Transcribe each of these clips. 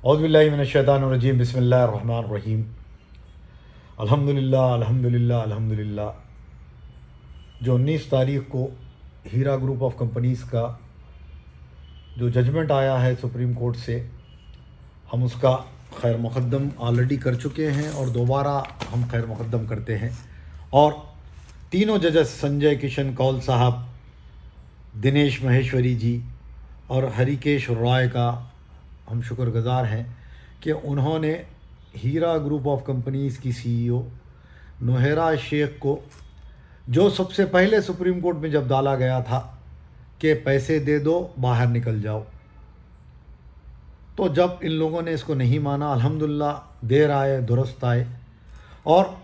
औज़ुबिल्लाहिमिनश्शैतानिर्रजीम बिस्मिल्लाहिर्रहमानिर्रहीम। अल्हम्दुलिल्लाह अल्हम्दुलिल्लाह अल्हम्दुलिल्लाह। जो 19 तारीख़ को हीरा ग्रुप ऑफ कंपनीज़ का जो जजमेंट आया है सुप्रीम कोर्ट से, हम उसका खैर मुक़द्दम ऑलरेडी कर चुके हैं और दोबारा हम खैर मुक़द्दम करते हैं। और तीनों जजेस संजय किशन कौल साहब, दिनेश महेश्वरी जी और हरिकेश रॉय का हम शुक्रगुज़ार हैं कि उन्होंने हीरा ग्रुप ऑफ कंपनीज़ की सीईओ नोहेरा शेख को, जो सबसे पहले सुप्रीम कोर्ट में जब डाला गया था कि पैसे दे दो बाहर निकल जाओ, तो जब इन लोगों ने इसको नहीं माना, अल्हम्दुलिल्लाह देर आए दुरुस्त आए और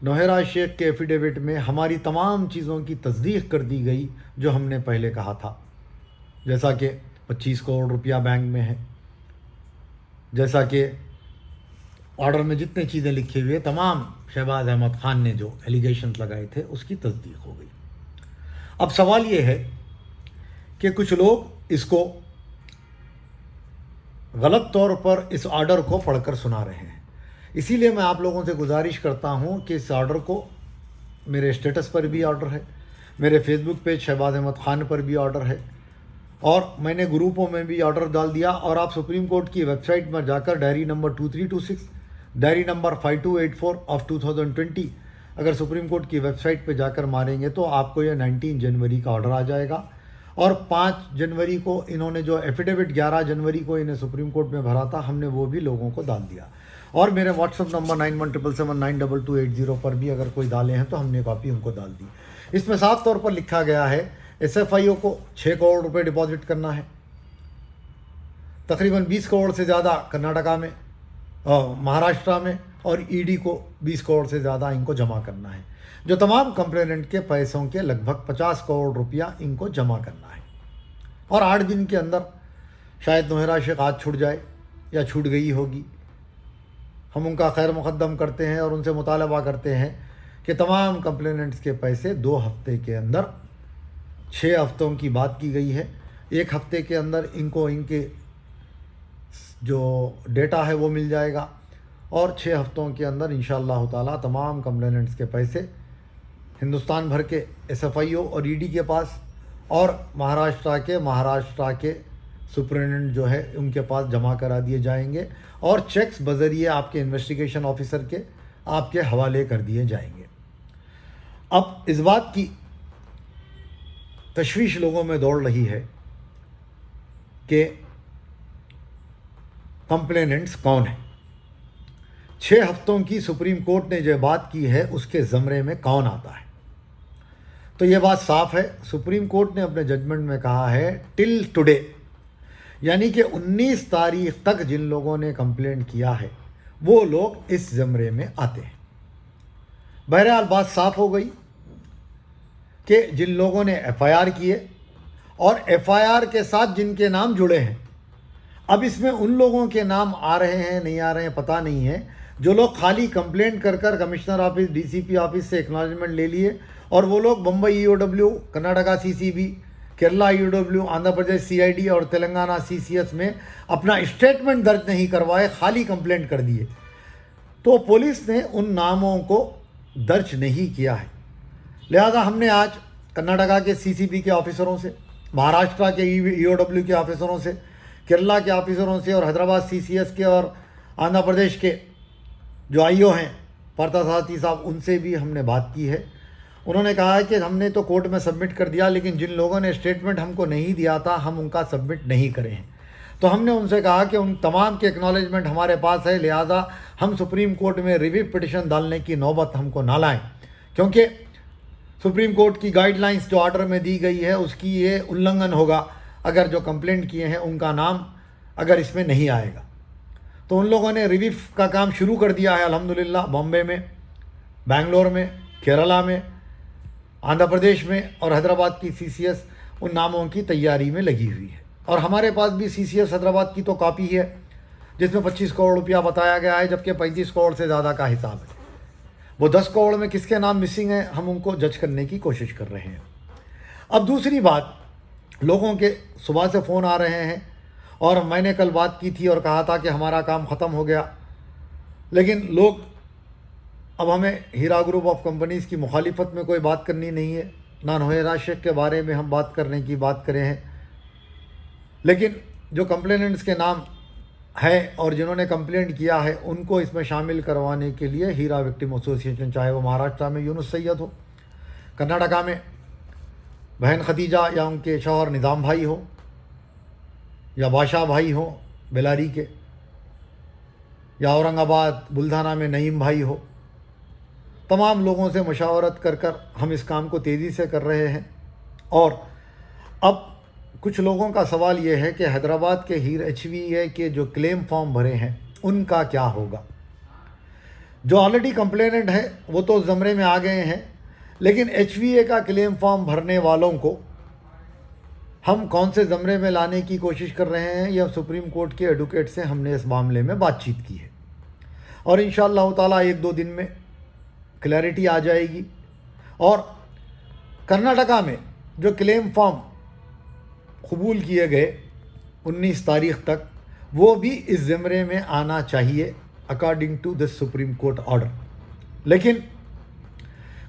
नोहेरा शेख के एफिडेविट में हमारी तमाम चीज़ों की तस्दीक कर दी गई जो हमने पहले कहा था। जैसा कि 25 करोड़ रुपया बैंक में है, जैसा कि ऑर्डर में जितने चीज़ें लिखी हुई है, तमाम शहबाज अहमद ख़ान ने जो एलिगेशंस लगाए थे उसकी तस्दीक हो गई। अब सवाल ये है कि कुछ लोग इसको गलत तौर पर इस ऑर्डर को पढ़कर सुना रहे हैं। इसीलिए मैं आप लोगों से गुजारिश करता हूं कि इस ऑर्डर को, मेरे स्टेटस पर भी ऑर्डर है, मेरे फेसबुक पेज शहबाज अहमद ख़ान पर भी ऑर्डर है और मैंने ग्रुपों में भी ऑर्डर डाल दिया। और आप सुप्रीम कोर्ट की वेबसाइट पर जाकर diary number 2326, diary number 5284 of 2020 अगर सुप्रीम कोर्ट की वेबसाइट पर जाकर मारेंगे तो आपको यह 19 जनवरी का ऑर्डर आ जाएगा। और 5 जनवरी को इन्होंने जो एफिडेविट 11 जनवरी को इन्हें सुप्रीम कोर्ट में भरा था, हमने वो भी लोगों को डाल दिया। और मेरे व्हाट्सअप नंबर 9177792280 पर भी अगर कोई डाले हैं तो हमने कॉपी उनको डाल दी। इसमें साफ तौर पर लिखा गया है SFIO को 6 करोड़ रुपए डिपॉजिट करना है, तकरीबन 20 करोड़ से ज़्यादा कर्नाटका में, महाराष्ट्र में, और ED को 20 करोड़ से ज़्यादा इनको जमा करना है। जो तमाम कंप्लेनेंट के पैसों के लगभग 50 करोड़ रुपया इनको जमा करना है। और 8 दिन के अंदर शायद नोहेरा शेख आज छूट जाए या छूट गई होगी। हम उनका खैर मुक़द्दम करते हैं और उनसे मुतालबा करते हैं कि तमाम कंप्लेनेंट्स के पैसे 2 हफ्ते के अंदर, 6 हफ्तों की बात की गई है, 1 हफ्ते के अंदर इनको इनके जो डेटा है वो मिल जाएगा और 6 हफ्तों के अंदर इंशाअल्लाह ताला तमाम कंप्लेनेंट्स के पैसे हिंदुस्तान भर के SFIO और ED के पास और महाराष्ट्र के सुप्रिटेंडेंट जो है उनके पास जमा करा दिए जाएंगे और चेक्स बज़रिए आपके इन्वेस्टिगेशन ऑफिसर के आपके हवाले कर दिए जाएंगे। अब इस बात की तशवीश लोगों में दौड़ रही है कि कंप्लेनेंट्स कौन है। 6 हफ्तों की सुप्रीम कोर्ट ने जो बात की है उसके ज़मरे में कौन आता है। तो ये बात साफ है, सुप्रीम कोर्ट ने अपने जजमेंट में कहा है टिल टुडे, यानी कि 19 तारीख तक जिन लोगों ने कंप्लेंट किया है वो लोग इस ज़मरे में आते हैं। बहरहाल बात साफ हो गई कि जिन लोगों ने FIR किए और FIR के साथ जिनके नाम जुड़े हैं, अब इसमें उन लोगों के नाम आ रहे हैं नहीं आ रहे हैं पता नहीं है, जो लोग खाली कंप्लेंट कर कर कमिश्नर ऑफिस DCP ऑफिस से एक्नॉलेजमेंट ले लिए और वो लोग Bombay EOW, Karnataka CCB, Kerala EOW, Andhra Pradesh CID और तेलंगाना CCS में अपना स्टेटमेंट दर्ज नहीं करवाए, खाली कंप्लेंट कर दिए, तो पुलिस ने उन नामों को दर्ज नहीं किया है। लिहाजा हमने आज कर्नाटका के CCB के ऑफिसरों से, महाराष्ट्र के EOW के ऑफिसरों से, केरला के ऑफिसरों से और हैदराबाद CCS के और आंध्र प्रदेश के जो IO हैं पार्थसारथी साहब, उनसे भी हमने बात की है। उन्होंने कहा है कि हमने तो कोर्ट में सबमिट कर दिया, लेकिन जिन लोगों ने स्टेटमेंट हमको नहीं दिया था हम उनका सबमिट नहीं करें हैं। तो हमने उनसे कहा कि उन तमाम के एक्नॉलेजमेंट हमारे पास है, लिहाजा हम सुप्रीम कोर्ट में रिव्यू पिटिशन डालने की नौबत हमको ना लाएं, क्योंकि सुप्रीम कोर्ट की गाइडलाइंस जो ऑर्डर में दी गई है उसकी ये उल्लंघन होगा अगर जो कंप्लेंट किए हैं उनका नाम अगर इसमें नहीं आएगा। तो उन लोगों ने रिव्यू का काम शुरू कर दिया है अल्हम्दुलिल्लाह। बॉम्बे में, बेंगलोर में, केरला में, आंध्र प्रदेश में और हैदराबाद की CCS उन नामों की तैयारी में लगी हुई है। और हमारे पास भी CCS हैदराबाद की तो कॉपी है जिसमें 25 करोड़ रुपया बताया गया है, जबकि 35 करोड़ से ज़्यादा का हिसाब है। वो 10 करोड़ में किसके नाम मिसिंग हैं हम उनको जज करने की कोशिश कर रहे हैं। अब दूसरी बात, लोगों के सुबह से फ़ोन आ रहे हैं और मैंने कल बात की थी और कहा था कि हमारा काम ख़त्म हो गया, लेकिन लोग अब हमें हीरा ग्रुप ऑफ कंपनीज़ की मुखालिफत में कोई बात करनी नहीं है, ना नौहेरा शेख के बारे में हम बात करने की बात करें हैं। लेकिन जो कंप्लेनेंट्स के नाम है और जिन्होंने कंप्लेंट किया है उनको इसमें शामिल करवाने के लिए हीरा विक्टिम एसोसिएशन, चाहे वो महाराष्ट्र में यूनुस सैयद हो, कर्नाटका में बहन खदीजा या उनके शौहर निज़ाम भाई हो, या बादशाह भाई हो बेलारी के, या औरंगाबाद बुल्धाना में नईम भाई हो, तमाम लोगों से मशावरत कर कर हम इस काम को तेज़ी से कर रहे हैं। और अब कुछ लोगों का सवाल ये है कि हैदराबाद के HVA के जो क्लेम फॉर्म भरे हैं उनका क्या होगा। जो ऑलरेडी कंप्लेनेंट है वो तो ज़मरे में आ गए हैं, लेकिन HVA का क्लेम फॉर्म भरने वालों को हम कौन से ज़मरे में लाने की कोशिश कर रहे हैं, यह सुप्रीम कोर्ट के एडवोकेट से हमने इस मामले में बातचीत की है और इंशाअल्लाह ताला 1-2 दिन में क्लैरिटी आ जाएगी। और कर्नाटका में जो क्लेम फॉर्म कबूल किए गए 19 तारीख तक, वो भी इस ज़मरे में आना चाहिए according to this supreme court order. लेकिन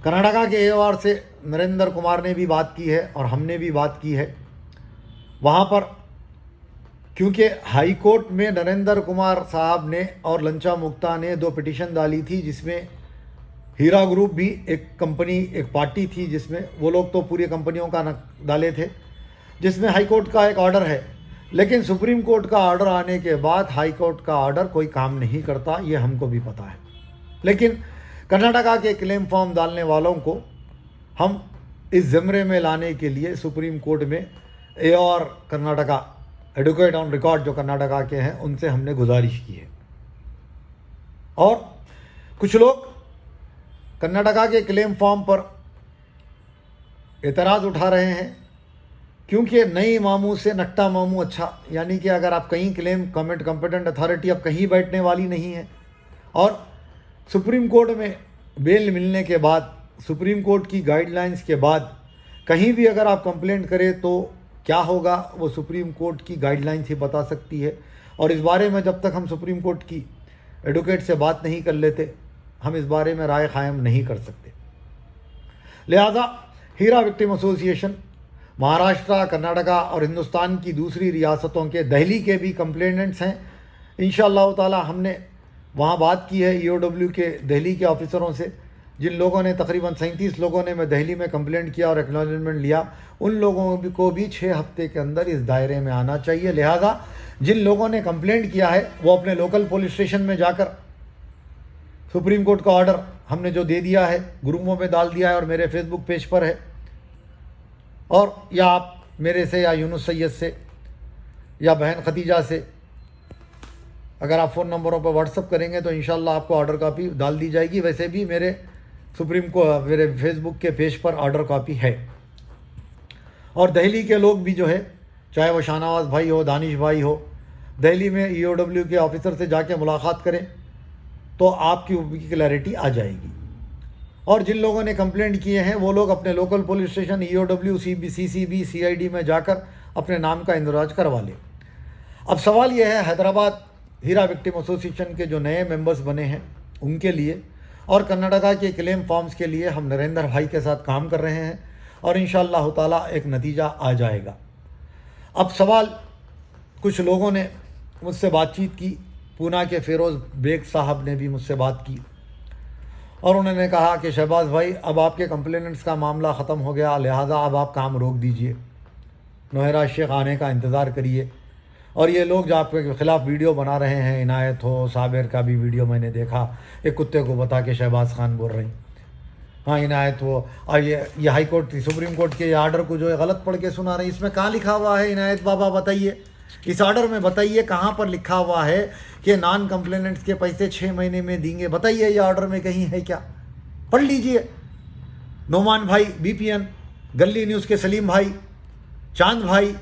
कर्नाटका के AOR से नरेंद्र कुमार ने भी बात की है और हमने भी बात की है। वहाँ पर क्योंकि हाई कोर्ट में नरेंद्र कुमार साहब ने और लंचा मुक्ता ने 2 पिटीशन डाली थी, जिसमें हीरा ग्रुप भी एक कंपनी, एक पार्टी थी, जिसमें वो लोग तो पूरी कंपनियों का डाले थे, जिसमें हाई कोर्ट का एक ऑर्डर है। लेकिन सुप्रीम कोर्ट का ऑर्डर आने के बाद हाई कोर्ट का ऑर्डर कोई काम नहीं करता, ये हमको भी पता है। लेकिन कर्नाटका के क्लेम फॉर्म डालने वालों को हम इस ज़मरे में लाने के लिए सुप्रीम कोर्ट में AOR Karnataka, advocate on record जो कर्नाटका के हैं, उनसे हमने गुजारिश की है। और कुछ लोग कर्नाटका के क्लेम फॉर्म पर एतराज़ उठा रहे हैं क्योंकि नई मामू से नट्टा मामू अच्छा, यानी कि अगर आप कहीं क्लेम कॉम्पिटेंट अथॉरिटी अब कहीं बैठने वाली नहीं है। और सुप्रीम कोर्ट में बेल मिलने के बाद, सुप्रीम कोर्ट की गाइडलाइंस के बाद कहीं भी अगर आप कंप्लेंट करें तो क्या होगा, वो सुप्रीम कोर्ट की गाइडलाइंस ही बता सकती है। और इस बारे में जब तक हम सुप्रीम कोर्ट की एडवोकेट से बात नहीं कर लेते, हम इस बारे में राय कायम नहीं कर सकते। लिहाजा हीरा विक्टिम एसोसिएशन महाराष्ट्र, कर्नाटका और हिंदुस्तान की दूसरी रियासतों के, दिल्ली के भी कंप्लेनेंट्स हैं। इंशाअल्लाह ताला हमने वहाँ बात की है EOW के दिल्ली के ऑफिसरों से, जिन लोगों ने तकरीबन 37 लोगों ने मैं दिल्ली में कंप्लेंट किया और एक्नॉलेजमेंट लिया, उन लोगों को भी 6 हफ्ते के अंदर इस दायरे में आना चाहिए। लिहाजा जिन लोगों ने कंप्लेंट किया है वो अपने लोकल पुलिस स्टेशन में जाकर सुप्रीम कोर्ट का ऑर्डर हमने जो दे दिया है ग्रुपों में डाल दिया है और मेरे फेसबुक पेज पर है। और या आप मेरे से या यूनुस सैयद से या बहन खदीजा से अगर आप फ़ोन नंबरों पर व्हाट्सअप करेंगे तो इंशाल्लाह आपको ऑर्डर कॉपी डाल दी जाएगी। वैसे भी मेरे मेरे फेसबुक के पेज पर ऑर्डर कॉपी है। और दिल्ली के लोग भी जो है, चाहे वो शाहनवाज भाई हो, दानिश भाई हो, दिल्ली में EOW के ऑफिसर से जाके मुलाकात करें तो आपकी क्लैरिटी आ जाएगी। और जिन लोगों ने कंप्लेंट किए हैं वो लोग अपने local police station EOW, CCB, CID में जाकर अपने नाम का इंदराज करवा लें। अब सवाल यह है, हैदराबाद हीरा विक्टिम एसोसिएशन के जो नए मेंबर्स बने हैं उनके लिए और कर्नाटका के क्लेम फॉर्म्स के लिए हम नरेंद्र भाई के साथ काम कर रहे हैं और इंशाअल्लाह ताला एक नतीजा आ जाएगा। अब सवाल, कुछ लोगों ने मुझसे बातचीत की, पूना के फ़िरोज़ बेग साहब ने भी मुझसे बात की और उन्होंने कहा कि शहबाज भाई अब आपके कंप्लेनेंट्स का मामला ख़त्म हो गया, लिहाजा अब आप काम रोक दीजिए, नौहेरा शेख आने का इंतज़ार करिए। और ये लोग जो आपके ख़िलाफ़ वीडियो बना रहे हैं, इनायत हो, साबिर का भी वीडियो मैंने देखा, एक कुत्ते को बता के शहबाज खान बोल रही, हाँ इनायत वो, और ये हाई कोर्ट सुप्रीम कोर्ट के आर्डर को जो है गलत पढ़ के सुना रही। इसमें कहाँ लिखा हुआ है इनायत बाबा, बताइए इस ऑर्डर में, बताइए कहाँ पर लिखा हुआ है कि नॉन कंप्लेनेंट्स के पैसे 6 महीने में देंगे? बताइए ये ऑर्डर में कहीं है क्या? पढ़ लीजिए। नोमान भाई BPN, गली न्यूज़ के सलीम भाई, चांद भाई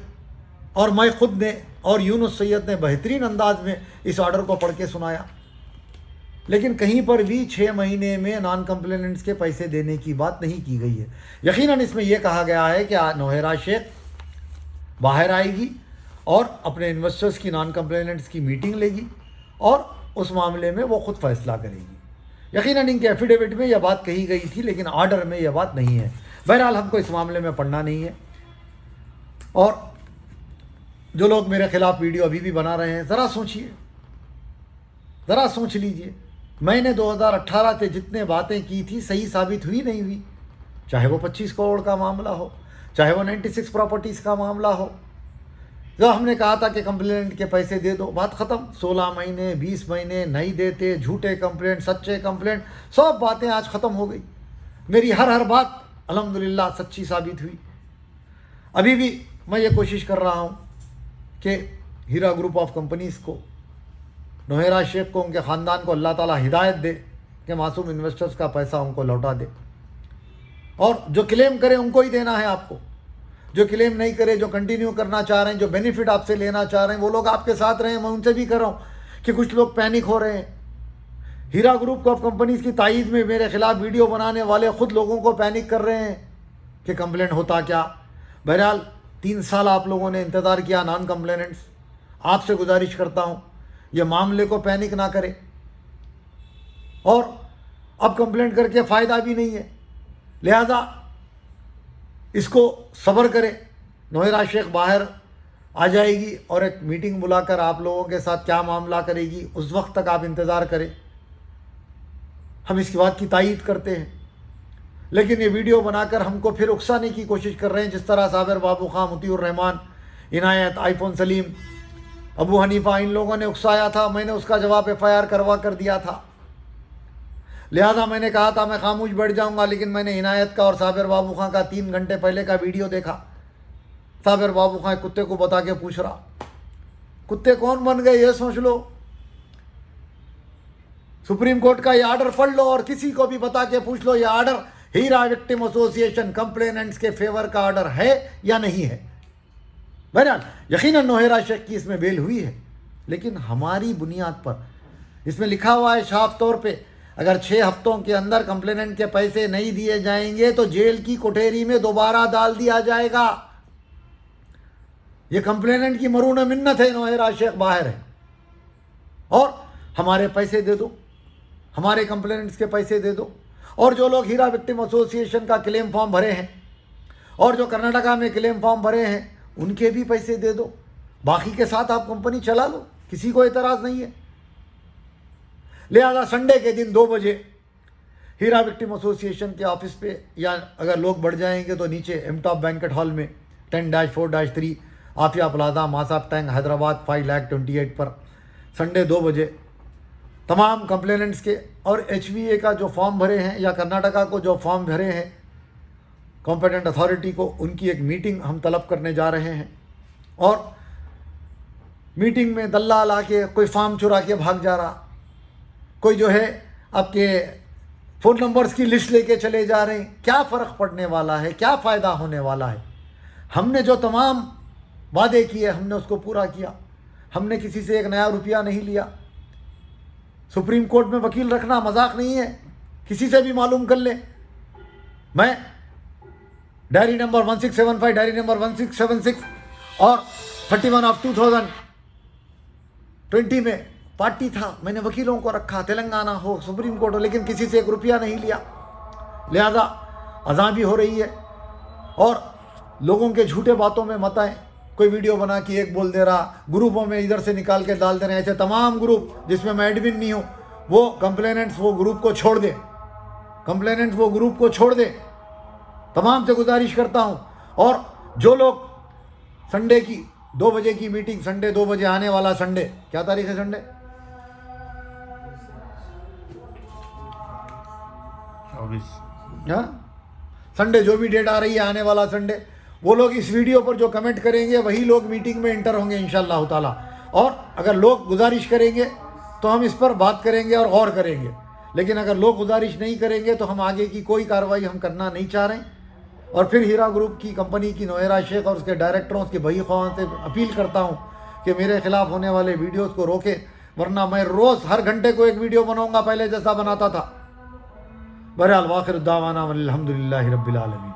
और मैं खुद ने और यूनुस सैयद ने बेहतरीन अंदाज में इस ऑर्डर को पढ़ के सुनाया। लेकिन कहीं पर भी 6 महीने में नॉन कंप्लेनेंट्स के पैसे देने की बात नहीं की गई है। यकीनन इसमें यह कहा गया है कि नौहेरा शेख बाहर आएगी और अपने इन्वेस्टर्स की नॉन कंप्लेनेंट्स की मीटिंग लेगी और उस मामले में वो खुद फैसला करेगी। यकीनन इनके एफिडेविट में यह बात कही गई थी, लेकिन ऑर्डर में यह बात नहीं है। बहरहाल हमको इस मामले में पढ़ना नहीं है। और जो लोग मेरे खिलाफ वीडियो अभी भी बना रहे हैं, ज़रा सोचिए, ज़रा सोच लीजिए, मैंने 2018 से जितने बातें की थी सही साबित हुई नहीं हुई। चाहे वो 25 करोड़ का मामला हो, चाहे वो 96 प्रॉपर्टीज़ का मामला हो, जो हमने कहा था कि कंप्लेंट के पैसे दे दो, बात ख़त्म। 16 महीने 20 महीने नहीं देते, झूठे कंप्लेंट, सच्चे कंप्लेंट, सब बातें आज ख़त्म हो गई। मेरी हर बात अल्हम्दुलिल्लाह सच्ची साबित हुई। अभी भी मैं ये कोशिश कर रहा हूँ कि हीरा ग्रुप ऑफ कंपनीज़ को, नोहेरा शेख को, उनके ख़ानदान को अल्लाह ताला हिदायत दे कि मासूम इन्वेस्टर्स का पैसा उनको लौटा दे। और जो क्लेम करे उनको ही देना है आपको, जो क्लेम नहीं करे, जो कंटिन्यू करना चाह रहे हैं, जो बेनिफिट आपसे लेना चाह रहे हैं, वो लोग आपके साथ रहे हैं। मैं उनसे भी कर रहा हूँ कि कुछ लोग पैनिक हो रहे हैं। हीरा ग्रुप ऑफ कंपनीज़ की तायीद में मेरे खिलाफ वीडियो बनाने वाले खुद लोगों को पैनिक कर रहे हैं कि कंप्लेंट होता क्या। बहरहाल 3 साल आप लोगों ने इंतज़ार किया नॉन कंप्लेनेंट्स। आपसे गुजारिश करता हूँ ये मामले को पैनिक ना करें, और अब कंप्लेंट करके फ़ायदा भी नहीं है, लिहाजा इसको सब्र करें। नोहेरा शेख बाहर आ जाएगी और एक मीटिंग बुलाकर आप लोगों के साथ क्या मामला करेगी, उस वक्त तक आप इंतज़ार करें। हम इसकी बात की तायीद करते हैं, लेकिन ये वीडियो बनाकर हमको फिर उकसाने की कोशिश कर रहे हैं, जिस तरह साबिर बाबू खां, मुतीउर रहमान, इनायत, आईफोन सलीम, अबू हनीफा, इन लोगों ने उकसाया था। मैंने उसका जवाब FIR करवा कर दिया था। लिहाजा मैंने कहा था मैं खामोश बैठ जाऊंगा, लेकिन मैंने इनायत का और साबिर बाबू खां का 3 घंटे पहले का वीडियो देखा। साबिर बाबू खां कुत्ते को बता के पूछ रहा, कुत्ते कौन बन गए ये सोच लो। सुप्रीम कोर्ट का ये ऑर्डर पढ़ लो और किसी को भी बता के पूछ लो, ये ऑर्डर हीरा विक्टिम एसोसिएशन कंप्लेनेंट्स के फेवर का ऑर्डर है या नहीं है। बहरहाल यकीनन नोहेरा शेख की इसमें बेल हुई है, लेकिन हमारी बुनियाद पर इसमें लिखा हुआ है साफ तौर पे, अगर 6 हफ्तों के अंदर कंप्लेनेंट के पैसे नहीं दिए जाएंगे तो जेल की कोठरी में दोबारा डाल दिया जाएगा। ये कंप्लेनेंट की मरून मिन्नत है, नोहेरा शेख बाहर है और हमारे पैसे दे दो, हमारे कंप्लेनेंट्स के पैसे दे दो। और जो लोग हीरा विक्टिम एसोसिएशन का क्लेम फॉर्म भरे हैं और जो कर्नाटका में क्लेम फॉर्म भरे हैं, उनके भी पैसे दे दो। बाकी के साथ आप कंपनी चला लो, किसी को एतराज़ नहीं है। लिहाजा संडे के दिन 2 बजे हीरा विक्टिम एसोसिएशन के ऑफिस पे, या अगर लोग बढ़ जाएंगे तो नीचे एमटॉप बैंकेट हॉल में 10-4-3 आफिया प्लाजा, मासाब टैंक, हैदराबाद 5,28,000 पर संडे 2 बजे तमाम कंप्लेनेंट्स के और HVA का जो फॉर्म भरे हैं या कर्नाटका को जो फॉर्म भरे हैं कॉम्पिटेंट अथॉरिटी को, उनकी एक मीटिंग हम तलब करने जा रहे हैं। और मीटिंग में दल्लाल आके कोई फॉर्म चुरा के भाग जा रहा, कोई जो है आपके फ़ोन नंबर्स की लिस्ट लेके चले जा रहे हैं। क्या फ़र्क पड़ने वाला है, क्या फ़ायदा होने वाला है। हमने जो तमाम वादे किए हमने उसको पूरा किया। हमने किसी से 1 नया रुपया नहीं लिया। सुप्रीम कोर्ट में वकील रखना मजाक नहीं है, किसी से भी मालूम कर ले। मैं डायरी नंबर 1675, डायरी नंबर 1676 और 31 ऑफ 2020 में पार्टी था। मैंने वकीलों को रखा, तेलंगाना हो, सुप्रीम कोर्ट हो, लेकिन किसी से 1 रुपया नहीं लिया। लिहाजा अज़ां भी हो रही है और लोगों के झूठे बातों में मत आए। कोई वीडियो बना कि एक बोल दे रहा, ग्रुपों में इधर से निकाल के डाल दे रहे हैं। ऐसे तमाम ग्रुप जिसमें मैं एडमिन नहीं हूँ, वो कंप्लेनेंट्स वो ग्रुप को छोड़ दे, कंप्लेनेंट्स वो ग्रुप को छोड़ दे। तमाम से गुजारिश करता हूँ। और जो लोग संडे की 2 बजे की मीटिंग, संडे 2 बजे आने वाला संडे, क्या तारीख है संडे? 24। हाँ, संडे जो भी डेट आ रही है आने वाला संडे, वो लोग इस वीडियो पर जो कमेंट करेंगे वही लोग मीटिंग में इंटर होंगे इंशाअल्लाह ताला। और अगर लोग गुजारिश करेंगे तो हम इस पर बात करेंगे और गौर करेंगे, लेकिन अगर लोग गुजारिश नहीं करेंगे तो हम आगे की कोई कार्रवाई हम करना नहीं चाह रहे हैं। और फिर हीरा ग्रुप की कंपनी की नोहेरा शेख और उसके डायरेक्टरों, उसके भई ख़वान से अपील करता हूँ कि मेरे खिलाफ़ होने वाले वीडियोज़ को रोकें, वरना मैं रोज़ हर घंटे को एक वीडियो बनाऊँगा, पहले जैसा बनाता था। बहरहाल वाखिर दावाना अल्हम्दुलिल्लाहि रब्बिल आलमीन।